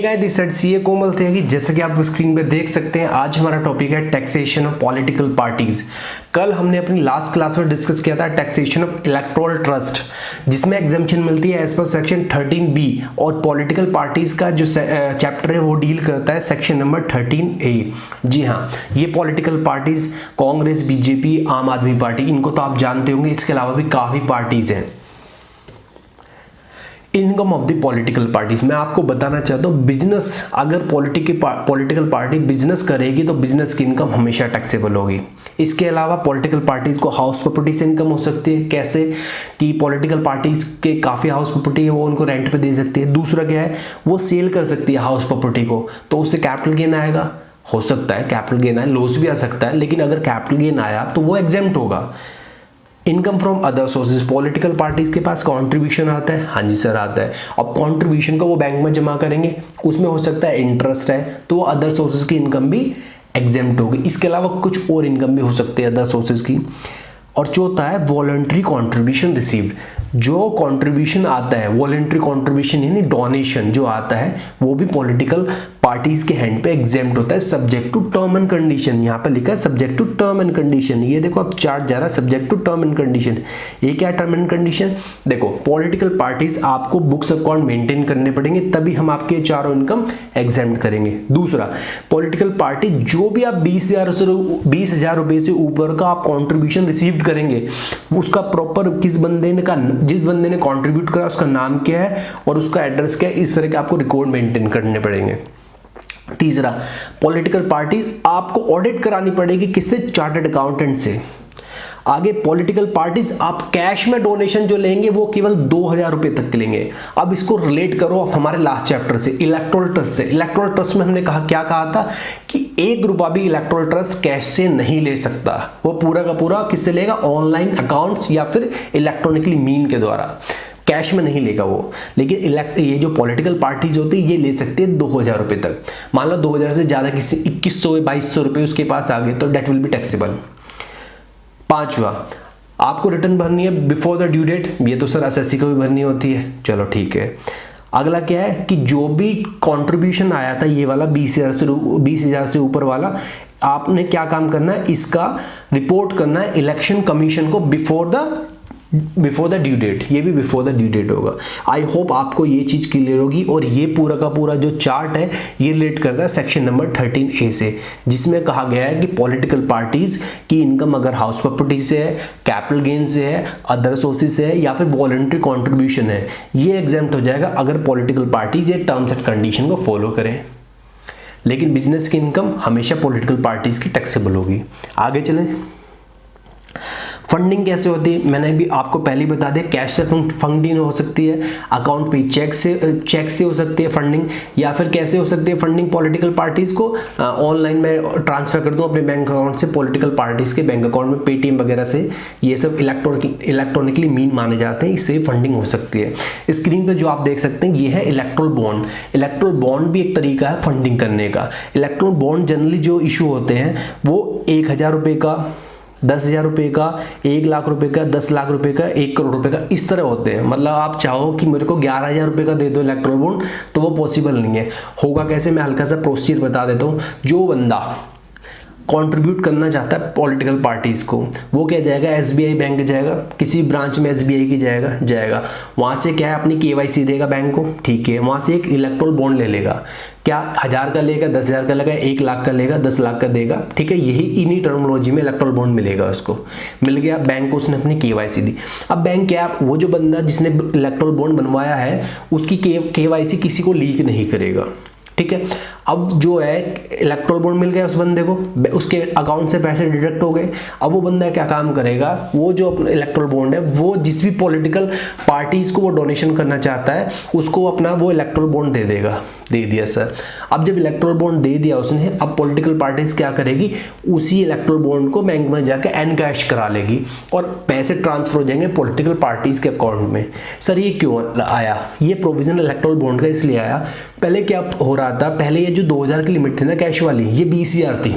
Guys this side CA कोमल थे कि जैसे कि आप स्क्रीन पे देख सकते हैं आज हमारा टॉपिक है टैक्सेशन ऑफ पॉलिटिकल पार्टीज। कल हमने अपनी लास्ट क्लास में डिस्कस किया था टैक्सेशन ऑफ इलेक्टोरल ट्रस्ट, जिसमें एग्जेम्पशन मिलती है एज पर सेक्शन 13B और पॉलिटिकल पार्टीज का जो चैप्टर है वो डील करता है सेक्शन नंबर 13A। जी हाँ, ये पॉलिटिकल पार्टीज कांग्रेस, बीजेपी, आम आदमी पार्टी, इनको तो आप जानते होंगे। इसके अलावा भी काफी पार्टीज हैं। Income of the political parties, मैं आपको बताना चाहता हूँ बिजनेस, अगर पॉलिटिकल पार्टी बिजनेस करेगी तो बिजनेस की इनकम हमेशा टैक्सेबल होगी। इसके अलावा पॉलिटिकल पार्टीज को हाउस प्रॉपर्टी से इनकम हो सकती है। कैसे कि पॉलिटिकल पार्टीज के काफ़ी हाउस प्रॉपर्टी है, वो उनको रेंट पे दे सकती है। दूसरा क्या है, वो सेल कर सकती है हाउस प्रॉपर्टी को, तो उससे कैपिटल गेन आएगा। हो सकता है कैपिटल गेन आए, लॉस भी आ सकता है, लेकिन अगर कैपिटल गेन आया तो वो एग्जेम्प्ट होगा। Income from other sources, political parties के पास कंट्रीब्यूशन आता है। हाँ जी सर, आता है। अब कंट्रीब्यूशन को वो बैंक में जमा करेंगे, उसमें हो सकता है इंटरेस्ट है, तो वो अदर सोर्सेज की इनकम भी एग्जेम्प्ट होगी। इसके अलावा कुछ और इनकम भी हो सकती है अदर सोर्सेज की। और चौथा है वॉलंटरी कॉन्ट्रीब्यूशन रिसीव्ड, जो कॉन्ट्रीब्यूशन आता है वॉलंटरी कॉन्ट्रीब्यूशन यानी डोनेशन जो आता है वो भी पॉलिटिकल पार्टीज के हैंड पे एग्जेम्प्ट होता है subject to term and condition. यहाँ पे लिखा है subject to term and condition. ये देखो अब चार्ट जा रहा है subject to term and condition. ये क्या टर्म एंड कंडीशन? देखो पॉलिटिकल पार्टीज आपको बुक्स ऑफ अकाउंट मेंटेन करने पड़ेंगे, तभी हम आपके चारों इनकम एग्जेम्प्ट करेंगे। दूसरा, पॉलिटिकल पार्टी जो भी आप 20,000 रुपए से ऊपर का आप कॉन्ट्रीब्यूशन रिसीव करेंगे, उसका प्रॉपर जिस बंदे ने कंट्रीब्यूट करा उसका नाम क्या है और उसका एड्रेस क्या है, इस तरह के आपको रिकॉर्ड मेंटेन करने पड़ेंगे। तीसरा, पॉलिटिकल पार्टी आपको ऑडिट करानी पड़ेगी, किससे? चार्टर्ड अकाउंटेंट से। आगे पॉलिटिकल पार्टीज आप कैश में डोनेशन जो लेंगे वो केवल 2,000 रुपए तक के लेंगे। अब इसको रिलेट करो हमारे लास्ट चैप्टर से, इलेक्टोरल ट्रस्ट से। इलेक्टोरल ट्रस्ट में हमने क्या कहा था कि 1 रुपया भी इलेक्टोरल ट्रस्ट कैश से नहीं ले सकता। वो पूरा का पूरा किससे लेगा? ऑनलाइन अकाउंट्स या फिर इलेक्ट्रॉनिकली मीन के द्वारा, कैश में नहीं लेगा वो। लेकिन ये जो पॉलिटिकल पार्टीज होती है ये ले सकती है 2,000 रुपए तक। मान लो 2,000 से ज्यादा किसी 2,100-2,200 रुपए उसके पास आ गए तो डेट विल बी टैक्सेबल। पांचवा, आपको रिटर्न भरनी है बिफोर द ड्यू डेट। ये तो सर एसएससी को भी भरनी होती है, चलो ठीक है। अगला क्या है कि जो भी कंट्रीब्यूशन आया था ये वाला 20,000 से ऊपर वाला, आपने क्या काम करना है, इसका रिपोर्ट करना है इलेक्शन कमीशन को बिफोर द ड्यू डेट। ये भी बिफोर द ड्यू डेट होगा। आई होप आपको ये चीज क्लियर होगी। और ये पूरा का पूरा जो चार्ट है ये रिलेट करता है सेक्शन नंबर 13A से, जिसमें कहा गया है कि पॉलिटिकल पार्टीज की इनकम अगर हाउस प्रॉपर्टी से है, कैपिटल गेन से है, अदर सोर्सेज से है या फिर वॉलंटरी कॉन्ट्रीब्यूशन है, ये एग्जेम्प्ट हो जाएगा अगर पॉलिटिकल पार्टीज ये टर्म्स एंड कंडीशन को फॉलो करें। लेकिन बिजनेस की इनकम हमेशा पॉलिटिकल पार्टीज की टैक्सेबल होगी। आगे चलें। फंडिंग कैसे होती है? मैंने भी आपको पहले ही बता दिया, कैश से फंडिंग हो सकती है, अकाउंट पे चेक से हो सकती है फंडिंग, या फिर कैसे हो सकती है फंडिंग पॉलिटिकल पार्टीज को ऑनलाइन में ट्रांसफर कर दूं अपने बैंक अकाउंट से पॉलिटिकल पार्टीज के बैंक अकाउंट में, पेटीएम वगैरह से। ये सब इलेक्ट्रॉनिकली मीन माने जाते हैं, इससे फंडिंग हो सकती है। स्क्रीन पे जो आप देख सकते हैं ये है इलेक्ट्रोल बॉन्ड। इलेक्ट्रोल बॉन्ड भी एक तरीका है फंडिंग करने का। इलेक्ट्रोल बॉन्ड जनरली जो इशू होते हैं वो 1,000 रुपए का, 10,000 रुपए का, 1 लाख रुपए का, 10 लाख रुपए का, 1 करोड़ रुपए का, इस तरह होते हैं। मतलब आप चाहो कि मेरे को 11,000 रुपए का दे दो इलेक्ट्रोल बॉन्ड, तो वो पॉसिबल नहीं है। होगा कैसे, मैं हल्का सा प्रोसीजर बता देता हूँ। जो बंदा कंट्रीब्यूट करना चाहता है पॉलिटिकल पार्टीज को, वो क्या जाएगा, एसबीआई बैंक जाएगा, किसी ब्रांच में एसबीआई की जाएगा वहां से क्या है अपनी केवाईसी देगा बैंक को, ठीक है। वहां से एक इलेक्ट्रोल बॉन्ड ले लेगा, क्या 1,000 का लेगा, 10,000 का लेगा, 1 लाख का लेगा, 10 लाख का देगा, ठीक है। यही इन्हीं टर्मिनोलॉजी में इलेक्ट्रोल बॉन्ड मिलेगा उसको। मिल गया, बैंक को उसने अपनी केवाईसी दी। अब बैंक क्या, वो जो बंदा जिसने इलेक्ट्रोल बॉन्ड बनवाया है उसकी केवाईसी किसी को लीक नहीं करेगा, ठीक है। अब जो है इलेक्ट्रोल बॉन्ड मिल गया उस बंदे को, उसके अकाउंट से पैसे डिडक्ट हो गए। अब वो बंदा क्या काम करेगा, वो जो अपना इलेक्ट्रोल बॉन्ड है वो जिस भी पॉलिटिकल पार्टीज को वो डोनेशन करना चाहता है उसको अपना वो इलेक्ट्रोल बॉन्ड दे देगा। दे दिया सर। अब जब इलेक्ट्रोल बॉन्ड दे दिया उसने, अब पॉलिटिकल पार्टीज क्या करेगी, उसी इलेक्ट्रोल बॉन्ड को बैंक में जाकर एनकैश करा लेगी और पैसे ट्रांसफर हो जाएंगे पॉलिटिकल पार्टीज के अकाउंट में। सर ये क्यों आया, ये प्रोविजन इलेक्ट्रोल बॉन्ड का इसलिए आया। पहले क्या हो रहा था, पहले ये जो 2,000 की लिमिट थी ना कैश वाली, ये 20,000 थी,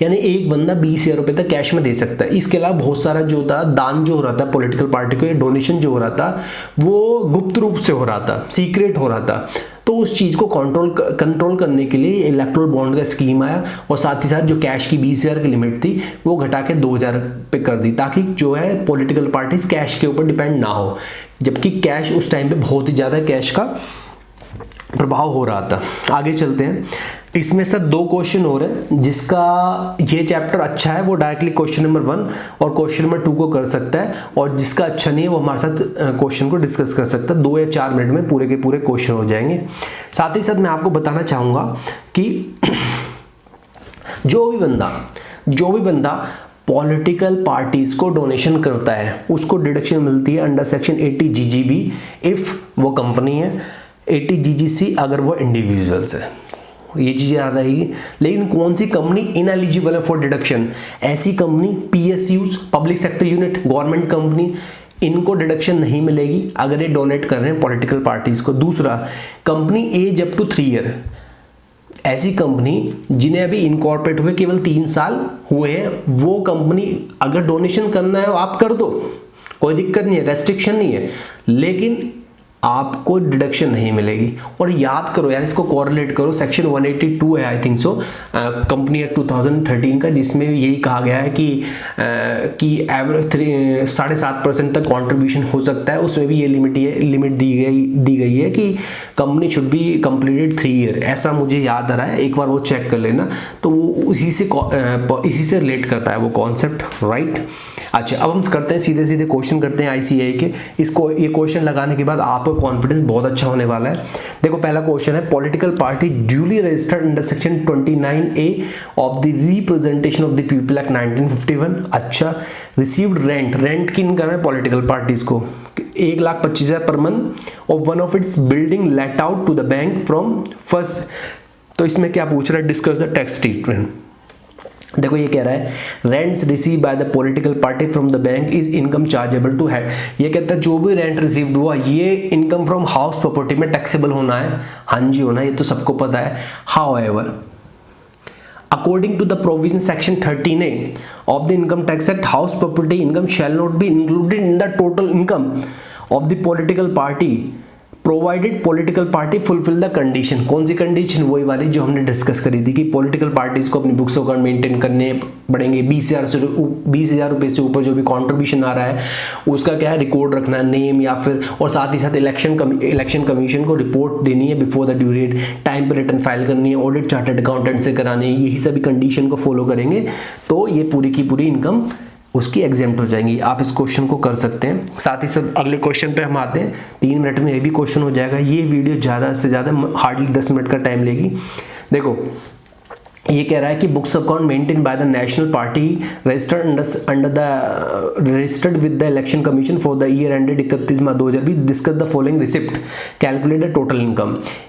यानी एक बंदा 20,000 रुपए तक कैश में दे सकता है। इसके अलावा बहुत सारा जो था दान जो हो रहा था पॉलिटिकल पार्टी को, ये डोनेशन जो हो रहा था वो गुप्त रूप से हो रहा था, सीक्रेट हो रहा था। तो उस चीज़ को कंट्रोल करने के लिए इलेक्टोरल बॉन्ड का स्कीम आया और साथ ही साथ जो कैश की 20,000 की लिमिट थी वो घटा के 2,000 पे कर दी, ताकि जो है पॉलिटिकल पार्टीज कैश के ऊपर डिपेंड ना हो, जबकि कैश उस टाइम पे बहुत ही ज़्यादा कैश का प्रभाव हो रहा था। आगे चलते हैं। इसमें सर 2 क्वेश्चन हो रहे हैं, जिसका ये चैप्टर अच्छा है वो डायरेक्टली क्वेश्चन नंबर 1 और क्वेश्चन नंबर 2 को कर सकता है, और जिसका अच्छा नहीं है वो हमारे साथ क्वेश्चन को डिस्कस कर सकता है। 2 या 4 मिनट में पूरे के पूरे क्वेश्चन हो जाएंगे। साथ ही साथ मैं आपको बताना चाहूँगा कि जो भी बंदा पॉलिटिकल पार्टीज को डोनेशन करता है उसको डिडक्शन मिलती है अंडर सेक्शन 80 GGB इफ वो कंपनी है, 80 GGC अगर वो इंडिविजुअल्स है। ये चीज़ याद रहेगी। लेकिन कौन सी कंपनी इनएलिजिबल है फॉर डिडक्शन? ऐसी company PSUs, public sector unit, government company, इनको डिडक्शन नहीं मिलेगी अगर ये डोनेट कर रहे हैं पॉलिटिकल पार्टीज को। दूसरा, company as up to 3 year, ऐसी कंपनी जिन्हें अभी इनकॉर्पोरेट हुए केवल 3 साल हुए हैं, वो कंपनी अगर डोनेशन करना है आप कर दो, कोई दिक्कत नहीं है, रेस्ट्रिक्शन नहीं है, लेकिन आपको डिडक्शन नहीं मिलेगी। और याद करो यार, इसको कोरिलेट करो, सेक्शन 182 है I think so company act 2013 का, जिसमें यही कहा गया है कि एवरेज 7.5% तक कंट्रीब्यूशन हो सकता है। उसमें भी ये लिमिट दी गई है कि company should be completed 3 year, ऐसा मुझे याद आ रहा है, एक बार वो चेक कर लेना। तो वो इसी से रिलेट करता है वो कॉन्सेप्ट, राइट। अच्छा, अब हम करते हैं सीधे क्वेश्चन करते हैं ICAI के। ये क्वेश्चन लगाने के बाद आपका कॉन्फिडेंस बहुत अच्छा होने वाला है। देखो, पहला क्वेश्चन है, political party duly registered under section 29A of the representation of the people act 1951। अच्छा, रिसीव्ड रेंट की इनकम है पॉलिटिकल पार्टीज को 1,25,000 पर मंथ और one of its building let out to the bank from first. तो इसमें क्या पूछ रहा है, डिस्कस द टैक्स ट्रीटमेंट। देखो ये कह रहा है, rents receive by the political party from the bank is income chargeable to head. ये कहता है जो भी रेंट रिसीव्ड हुआ ये इनकम फ्रॉम हाउस प्रॉपर्टी में टैक्सेबल होना है। हाँ जी, होना है, ये तो सबको पता है। However, according to the provision section 13A of the income tax act, house property income shall not be included in the total income of the political party provided political party fulfil the condition. कौन सी condition? वही वाली जो हमने discuss करी थी कि political parties को अपनी बुक्स अकाउंट मेंटेन करने पड़ेंगे। 20,000 रुपये से ऊपर जो भी कंट्रीब्यूशन आ रहा है उसका क्या है, रिकॉर्ड रखना, नेम या फिर, और साथ ही साथ इलेक्शन कमीशन को रिपोर्ट देनी है before the due date, time पर रिटर्न फाइल करनी है, ऑडिट चार्टर्ड अकाउंटेंट से कराने, यही सभी कंडीशन को फॉलो करेंगे तो ये पूरी की पूरी इनकम उसकी एग्जेम्प्ट हो जाएंगी। आप इस क्वेश्चन को कर सकते हैं। साथ ही साथ अगले क्वेश्चन पे हम आते हैं, 3 मिनट में ये भी क्वेश्चन हो जाएगा। ये वीडियो ज़्यादा से ज़्यादा हार्डली 10 मिनट का टाइम लेगी। देखो ये कह रहा है कि books account maintain by the national party registered with the election commission for the year ended 31 March 2020 discuss the following receipt, calculate the total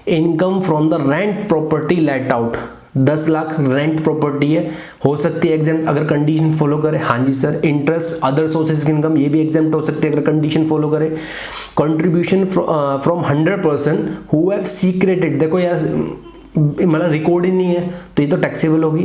income from the rent property let out. 10 lakh rent property है, हो सकती है exam अगर condition follow करे। हाँ जी sir. Interest, other sources की income, ये भी एग्जाम हो सकती है अगर कंडीशन फॉलो करे। Contribution from 100% who have secreted, देखो यार मतलब रिकॉर्ड ही नहीं है तो ये तो टैक्सेबल होगी।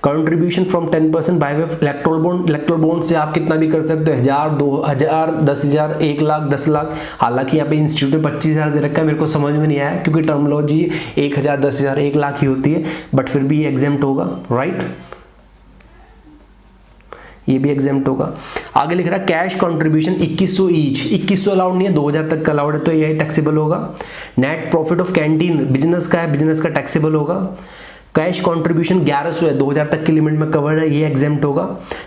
Contribution from 10% by way of erectile bond से आप कितना भी कर सकते हो, 1,000, 2,000, 10,000, 1 लाख, 10 लाख। हालांकि यहाँ पे इंस्टीट्यूट में 25,000 दे रखा है, मेरे को समझ में नहीं आया क्योंकि टर्मोलॉजी 1,000, 10,000, 1 लाख ही होती है, बट फिर भी ये एग्जेम्प्ट होगा, राइट। ये भी एग्जेम्प्ट होगा। आगे लिख रहा है कैश कंट्रीब्यूशन 2100 ईच, 2100 अलाउड नहीं है, 2,000 तक का अलाउड है तो यही टैक्सेबल होगा। Net profit of canteen business का है, बिजनेस का टैक्सेबल होगा। कैश कंट्रीब्यूशन 1100 है, 2,000 तक की लिमिट में कवर है, ये एग्जेम्प्ट होगा।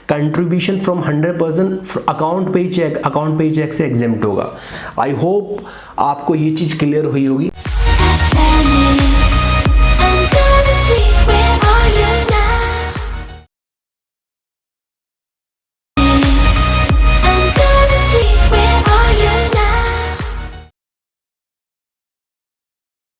कंट्रीब्यूशन फ्रॉम 100% अकाउंट पे चेक से एग्जेम्प्ट होगा। आई होप आपको ये चीज क्लियर हुई होगी।